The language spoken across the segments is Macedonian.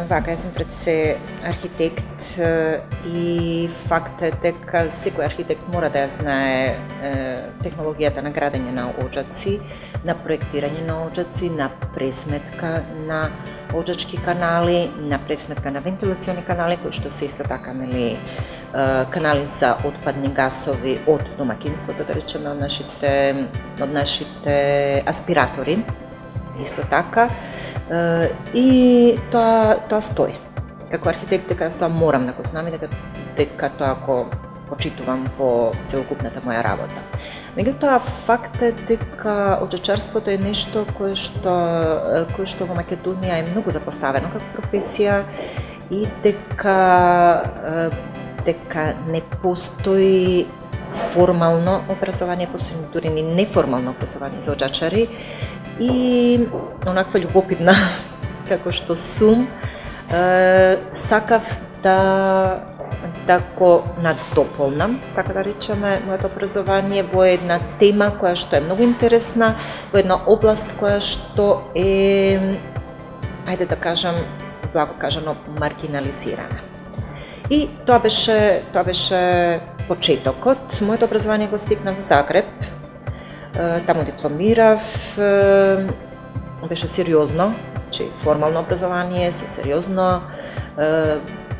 Вака, јас сум пред се архитект и факт е дека секој архитект мора да ја знае технологијата на градење на оџаци, на проектирање на оџаци, на пресметка на оџачки канали, на пресметка на вентилациони канали, кои што се исто така, нели, канали за отпадни гасови од домаќинството, да речеме, од нашите аспиратори, исто така. И тоа стои. Како архитект, дека јас тоа морам да го знам и дека тоа го почитувам во целокупната моја работа. Меѓутоа, факт е дека оџачарството е нешто кое што во Македонија е многу запоставено како професија и дека не постои формално образование, постои дури ни неформално образование за оџачари. И онаква љубопитна како што сум, сакав да го надополнам, така да речеме, моето образование во една тема која што е многу интересна, во една област која што е, ајде да кажам, благо кажано, маргинализирана. И тоа беше почетокот. Моето образование го стекнав во Загреб. Таму дипломирав, беше сериозно, формално образование, со сериозно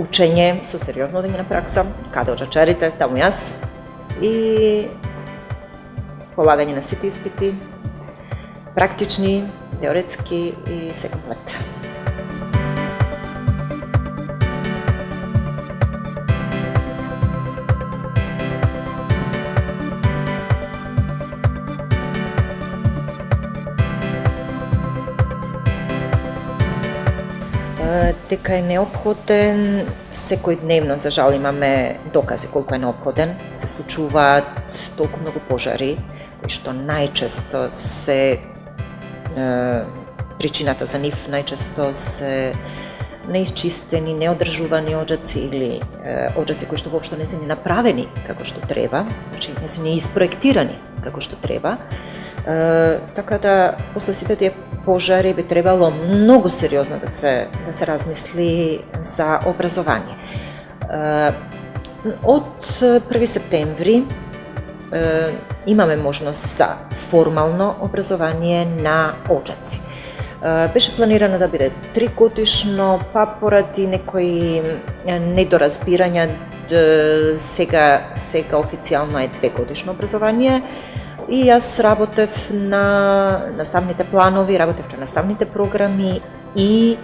учење, со сериозно одење на пракса, каде оџачарите, таму јас, и полагање на сите испити, практични, теоретски и се комплет. Дека е неопходен секојдневно, за жал имаме докази колку е неопходен. Се случуваат толку многу пожари, кои што најчесто се причината за нив најчесто се неисчистени, неодржувани оџаци или оџаци кои што воопшто не се ни направени како што треба, значи не се ни испроектирани како што треба. Така да, после сите тие пожари би требало многу сериозно да се размисли за образование. Од 1 септември имаме можност за формално образование на оџаци. Беше планирано да биде 3 годишно, па поради некои недоразбирања сега официјално е 2 годишно образование. И јас работев на наставните планови, работев на наставните програми и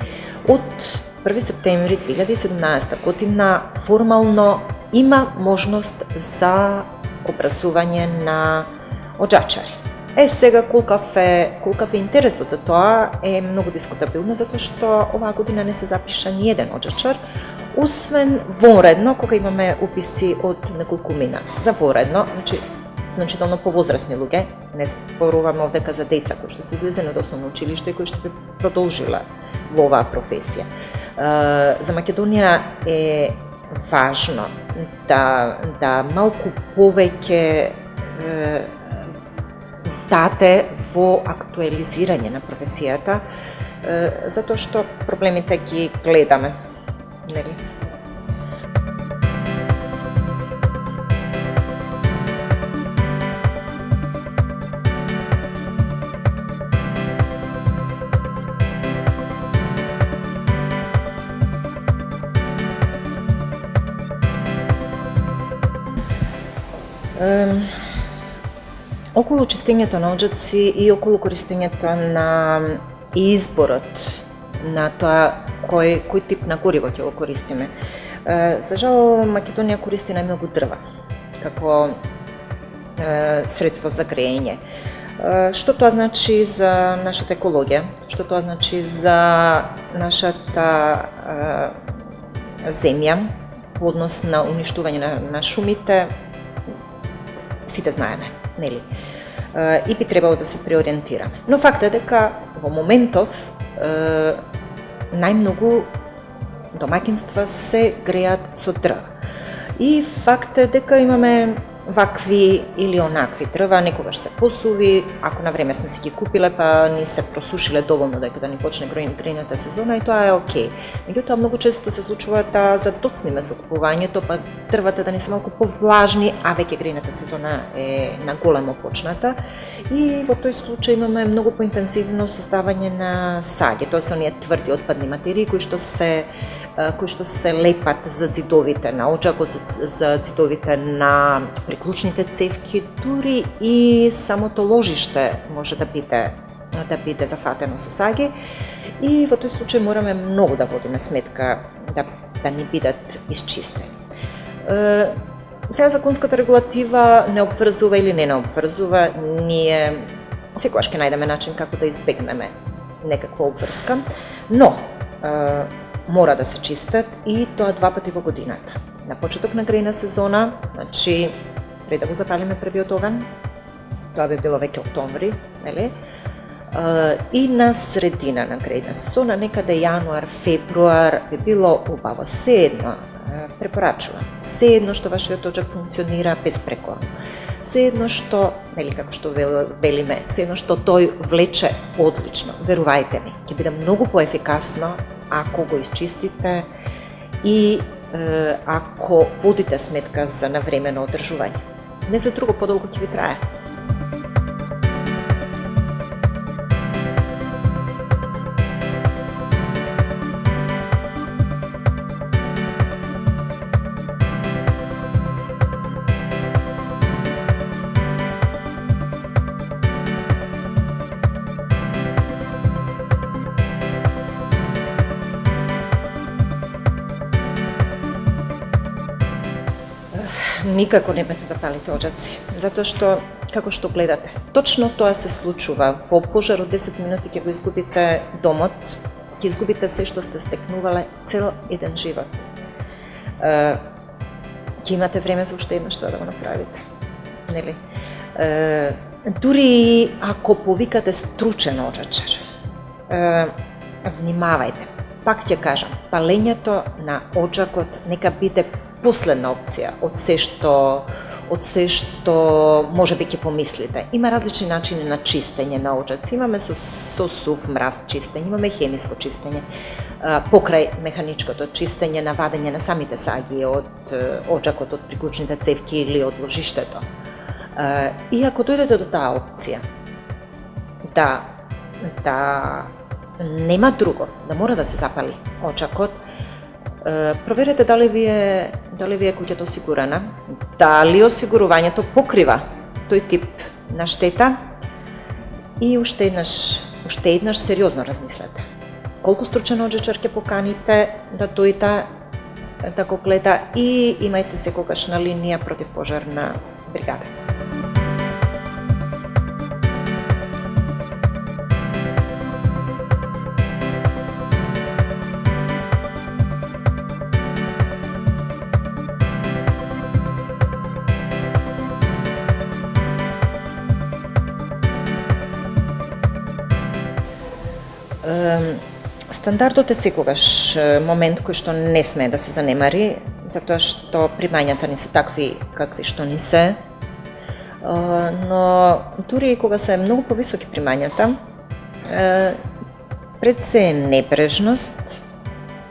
од 1 септември 2017 година формално има можност за образување на оџачари. Сега колкав е интересот за тоа е многу дискутабилно, затоа што оваа година не се запиша ни еден оџачар, освен вонредно, кога имаме уписи од неколкумина. За вонредно, значително повозрасни луѓе, не зборуваме овдека за деца кои што се излезени од основно училиште и кои што би продолжила во оваа професија. За Македонија е важно да малку повеќе даде во актуализирање на професијата, затоа што проблемите ги гледаме, нели? Околу чистењето на оџаци и околу користењето на изборот на тоа кој тип на гориво ќе го користиме. За жал, Македонија користи најмногу дрва како средство за грејење. Што тоа значи за нашата екологија? Што тоа значи за нашата земја по однос на уништување на шумите? Сите знаеме, нели? И би требало да се преориентираме. Но факт е дека во моментов најмногу домаќинства се греат со дрва. И факт е дека имаме вакви или онакви дрва, некогаш се посуви, ако на време сме си ги купиле па ни се просушиле доволно дека да ни почне грејната сезона и тоа е окей. Меѓутоа многу често се случува да задоцниме со купувањето, па дрвата да не се малку повлажни, а веќе грејната сезона е на големо почната и во тој случај имаме многу поинтензивно создавање на саѓи, тоа се оние тврди отпадни материи кои што се лепат за зидовите на оджакот, за зидовите на приклучните цевки, дури и самото ложиште може да биде зафатено со саѓи и во тој случај мораме многу да водиме сметка да ни бидат исчистени. Сега законската регулатива не обврзува или не обврзува, ние секогаш ќе најдеме начин како да избегнеме некаква обврска, но мора да се чистат и тоа 2 пати во годината. На почеток на грејна сезона, значи пред да го запалиме првиот оган, тоа би било веќе октомври, нели? И на средина на грејна сезона, некаде јануар, февруар, би било убаво. Седно, препорачувам, седно што вашиот оджак функционира безпрекорно. Седно што, нели како што велиме, седно што тој влече одлично, верувајте ми, ќе биде многу поефикасно ако го исчистите и ако водите сметка за навремено одржување. Не за друго, подолго ќе ви трае. Никако не бете да палите оджаци, затоа што, како што гледате, точно тоа се случува. Во пожар од 10 минути ќе го изгубите домот, ќе изгубите се што сте стекнувале цел еден живот. Ќе имате време за уште едно што да го направите, нели? Дури ако повикате стручен оджачар, внимавајте, пак ќе кажам, палењето на оджакот нека биде последна опција од се што можеби ќе помислите. Има различни начини на чистење на оджаци. Имаме со сув мраз чистење, имаме хемиско чистење, покрај механичкото чистење на вадење на самите саѓи од оджакот, од приклучните цевки или од ложиштето. И ако дојдете до таа опција, да нема друго, да мора да се запали оджакот, проверете дали ви е куќата осигурана, дали осигурувањето покрива тој тип на штета и уште еднаш сериозно размислете. Колку стручен оджачар ќе поканите да дојде да го гледа и имајте секогаш на линија противпожарна бригада. Стандардот е секогаш момент кој што не смее да се занемари, затоа што примањата ни се такви какви што ни се, но дури и кога се многу повисоки примањата, пред се е небрежност,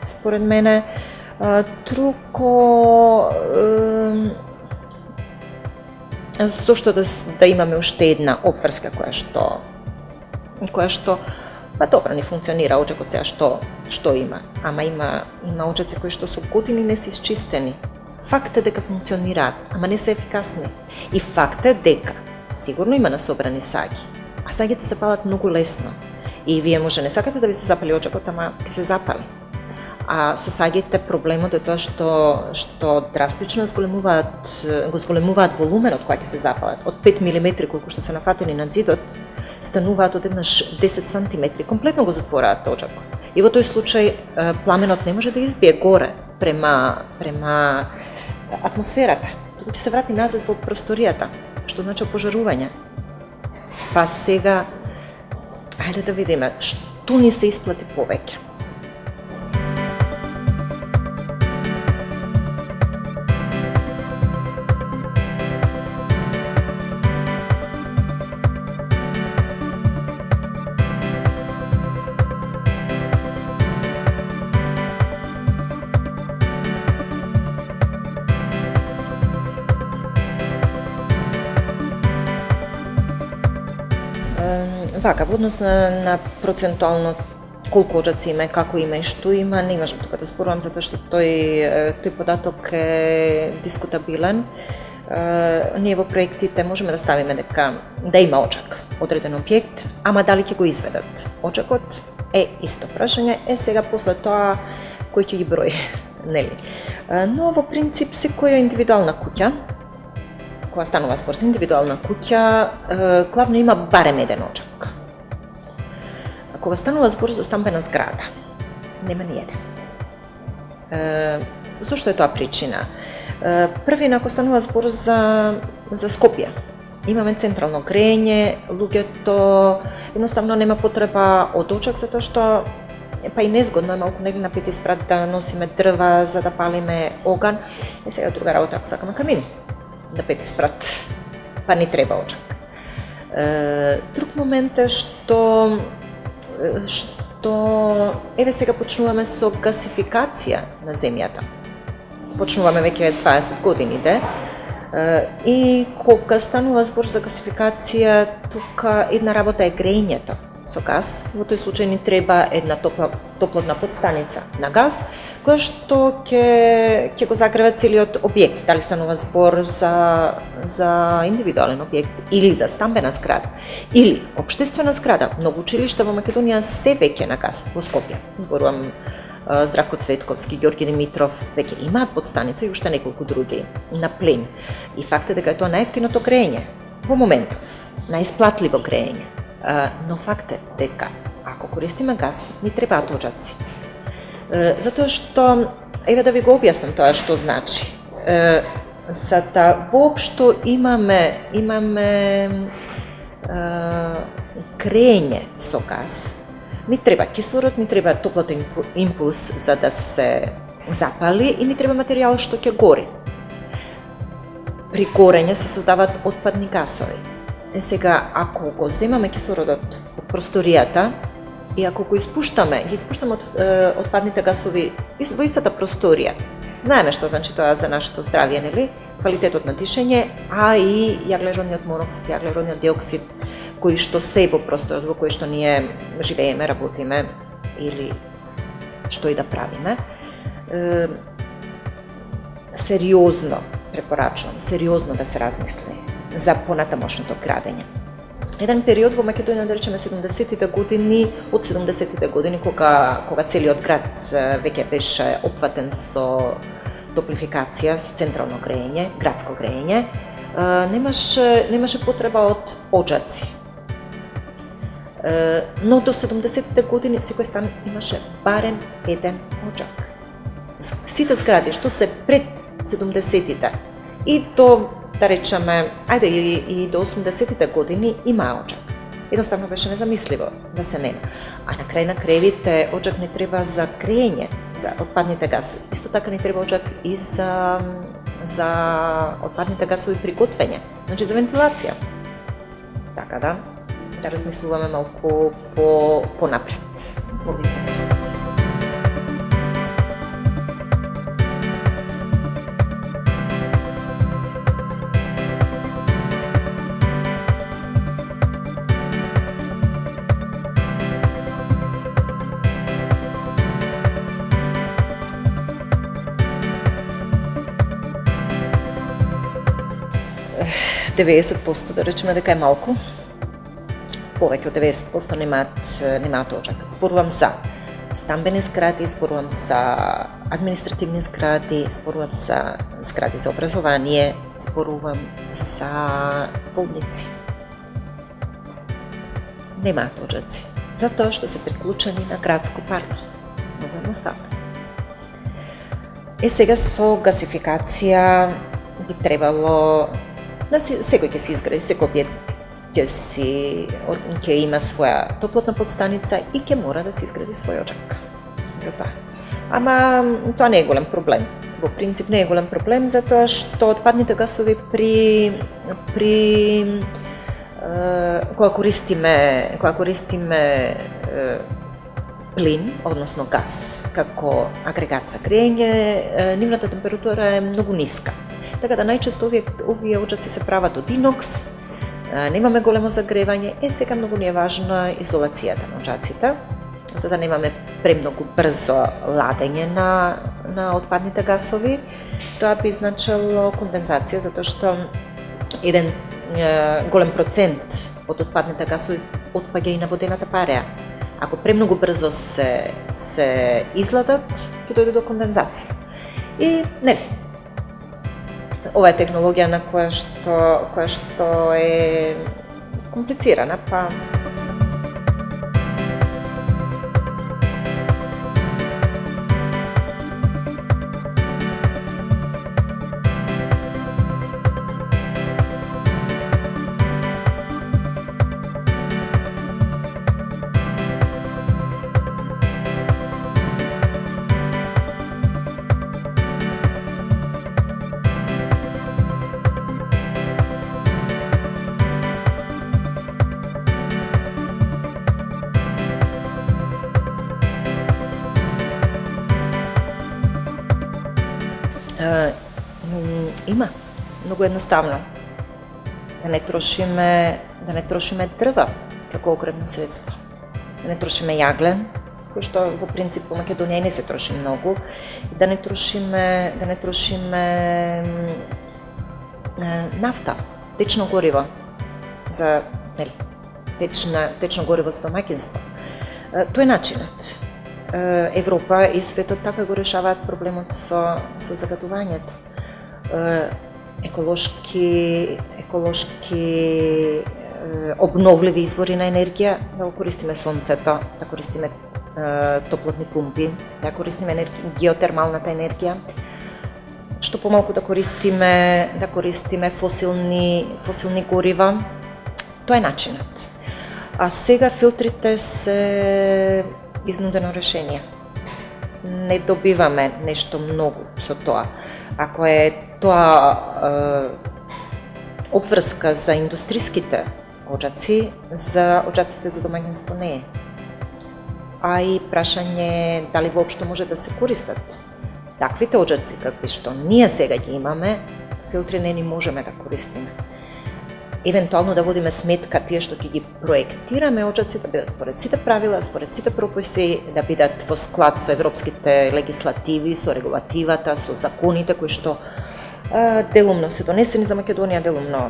според мене, труко зошто да имаме уште една обврска која што па добро не функционира оджакот сега што има, ама има оджаци кои што со години не се исчистени. Факт е дека функционираат, ама не се ефикасни. И факт е дека сигурно има насобрани саѓи, а саѓите се палат многу лесно. И вие може не сакате да ви се запали оджакот, ама ќе се запали. А со саѓите проблемот е тоа што драстично го зголемуваат волуменот кој ќе се запалат. Од 5 мм колку што се нафатени на зидот, стануваат одеднаш 10 сантиметри, комплетно го затвораат оджакот. И во тој случај пламенот не може да избие горе према атмосферата, туку ќе се врати назад во просторијата, што значи пожарување. Па сега, ајде да видиме, што ни се исплати повеќе. Вака, во однос на процентуално колку оджаци има, како има и што има, не можам тука да зборувам затоа што тој податок е дискутабилен. Ние во проектите можеме да ставиме дека да има очак одреден објект, ама дали ќе го изведат очакот е исто прашање. Сега после тоа кој ќе ги брои, нели? Но во принцип секоја индивидуална куќа, кога станува збор за индивидуална куќа, главно има барем еден очак. Кога станува збор за стамбена зграда, нема ни еден. Зошто е тоа причина? Први, ако станува збор за Скопје, имаме централно грење, луѓето едноставно нема потреба од очак, затоа што па и незгодно е малку нели на Пети спрат да носиме дрва за да палиме оган. Сега друга работа ако сакаме камин на Пети спрат, па ни треба очак. Друг момент е што еве сега почнуваме со гасификација на земјата. Почнуваме веќе 20 години, и кога станува збор за гасификација, тука една работа е грејењето со газ. Во тој случај ни треба една топлотна подстаница на газ, која што ќе го загреве целиот објект, дали станува збор за индивидуален објект или за стамбена зграда или општествена зграда. Многу училишта во Македонија се веќе на газ во Скопје. Зборувам Здравко Цветковски, Ѓорги Димитров, веќе имаат подстаница и уште неколку други на плин. И факт е дека е тоа најевтиното грејење во моментов, најисплатливо грејење. Но факт е дека ако користиме газ, ни требаат оджаци. Затоа што, еве да ви го објаснам тоа што значи. За да воопшто имаме грејење со газ, ни треба кислород, ни треба топлотен импулс за да се запали и ни треба материјал што ќе гори. При горење се создаваат отпадни гасови. Сега, ако го земаме кислородот од просторијата и ако ги испуштаме од отпадните гасови во истата просторија, знаеме што значи тоа за нашето здравје, нели? Квалитетот на дишење, а и јаглеродниот моноксид, јаглеродниот диоксид, кои што се во просторот во кој што ние живееме, работиме или што и да правиме. Сериозно препорачувам, сериозно да се размисли за понатамошното градење. Еден период во Македонија, да речеме 70-тите години, од 70-тите години кога целиот град веќе беше опфатен со топлификација, со централно грејење, градско грејење, немаше потреба од оджаци. Но до 70-тите години секој стан имаше барем еден оджак. Сите згради што се пред 70-тите и до, да речеме, ајде и до 80-тите години има оджак. Едноставно беше незамисливо да се нема. А на крај на крајвите оджак не треба за грејење, за отпадните гасови. Исто така не треба оджак и за отпадните гасови при готвење, значи за вентилација. Така да размислуваме малку понапред во овие области. – 90% да речеме дека е малку. Повеќе од 90% немаат оджак. Зборувам за стамбени згради, зборувам за административни згради, зборувам за згради за образование, зборувам за болници. Немаат оджаци, затоа што се приклучени на градско парно. Многу едноставно. Сега со гасификација би требало секој ќе се изгради, секој објект ќе има своја топлотна подстаница и ќе мора да се изгради свој оджак за тоа. Ама тоа не е голем проблем. Во принцип не е голем проблем затоа што отпадните гасови кога користиме плин, односно газ, како агрегат за грејење, нивната температура е многу ниска. Така да најчесто овие оджаци се прават од инокс немаме големо загревање, сега многу ни е важна изолацијата на оджаците, за да немаме премногу брзо ладење на отпадните гасови. Тоа би значило кондензација, затоа што еден голем процент од отпадните гасови отпаѓа и на водената пареа. Ако премногу брзо се изладат, ќе дојде до кондензација. И нели, ова е технологија на која што е комплицирана, па има многу едноставно да не трошиме дрва како огревно средство, да не трошиме јаглен, кој што во принцип во Македонија не се троши многу, да не трошиме нафта, течно гориво за течно гориво за домаќинство. Тој е начинот. Европа и светот така го решаваат проблемот со загадувањето. Еколошки обновливи извори на енергија, да го користиме сонцето, да користиме топлотни пумпи, да користиме геотермалната енергија, што помалку да користиме фосилни горива. Тоа е начинот. А сега филтрите се изнудено решение. Не добиваме нешто многу со тоа. Ако е тоа обврска за индустриските оджаци, за оджаците за домаќинство не е. А и прашање дали воопшто може да се користат таквите оджаци какви што ние сега ги имаме, филтри не ни можеме да користиме. Евентуално да водиме сметка тие што ќе ги проектираме оджаци да бидат според сите правила, според сите прописи, да бидат во склад со европските легислативи, со регулативата, со законите кои што делумно се донесени за Македонија, делумно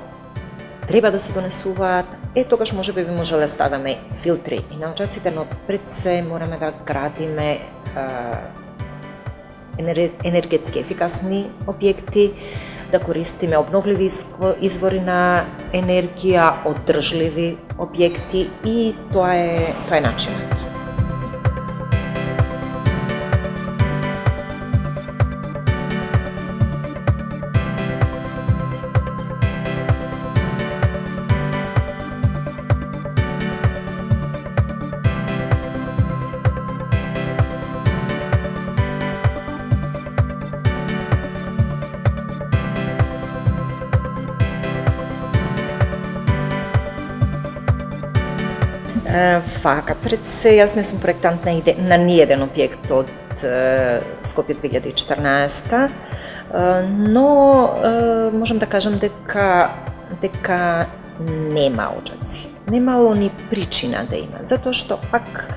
треба да се донесуваат. Тогаш можеби би можеле да ставиме филтри и на оджаците, но пред се мораме да градиме енергетски ефикасни објекти, да користиме обновливи извори на енергија, одржливи објекти и тоа е начинот. Вака, пред се, јас не сум проектант на ниеден објект од Скопје 2014, но можам да кажам дека нема оджаци. Немало ни причина да има, затоа што пак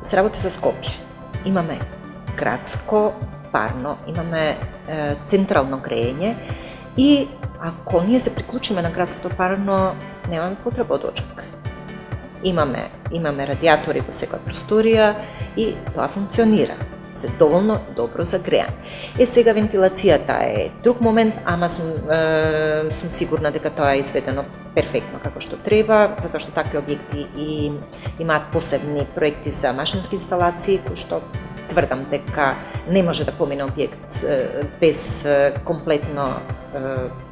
се работи за Скопје. Имаме градско парно, имаме централно грејење и ако ние се приклучиме на градското парно, немаме потреба од оджак. Имаме радиатори во секоја просторија и тоа функционира. Се доволно добро за грејање. Сега вентилацијата е друг момент, ама сум сигурна дека тоа е изведено перфектно како што треба, затоа што такви објекти и имаат посебни проекти за машински инсталации, кои што тврдам дека не може да помине објект без комплетно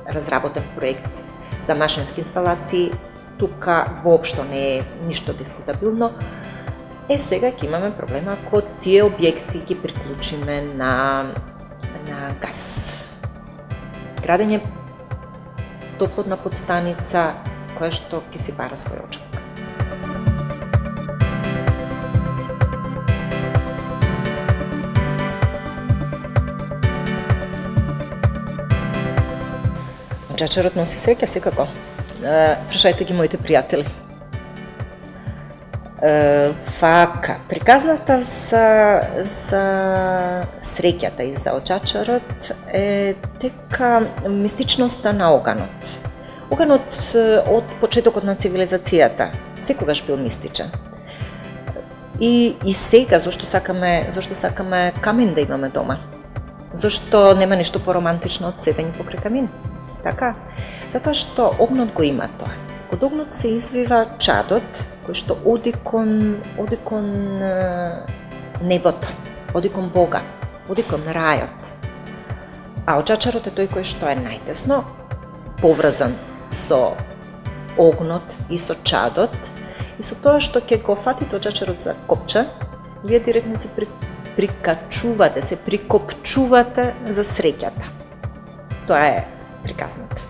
разработен проект за машински инсталации. Тука воопшто не е ништо дискутабилно. Сега ќе имаме проблема ако тие објекти ги приклучиме на газ. Градење топлотна подстаница која што ќе си бара свој оджак. Оджачарот носи среќа секако. Прашајте ги моите пријатели. Вака, приказната за среќата и за очачарот е дека мистичноста на оганот. Оганот од почетокот на цивилизацијата секогаш бил мистичен. И сега зошто сакаме камен да имаме дома? Зошто нема нешто поромантично од седење покрај камин? Така? Затоа што огнот го има тоа. Од огнот се извива чадот кој што оди кон небото, оди кон Бога, оди кон рајот. А очачарот е тој кој што е најтесно поврзан со огнот и со чадот и со тоа што ќе го фатите очачарот за копче, вие директно се прикачувате, се прикопчувате за среќата. Тоа е приказната.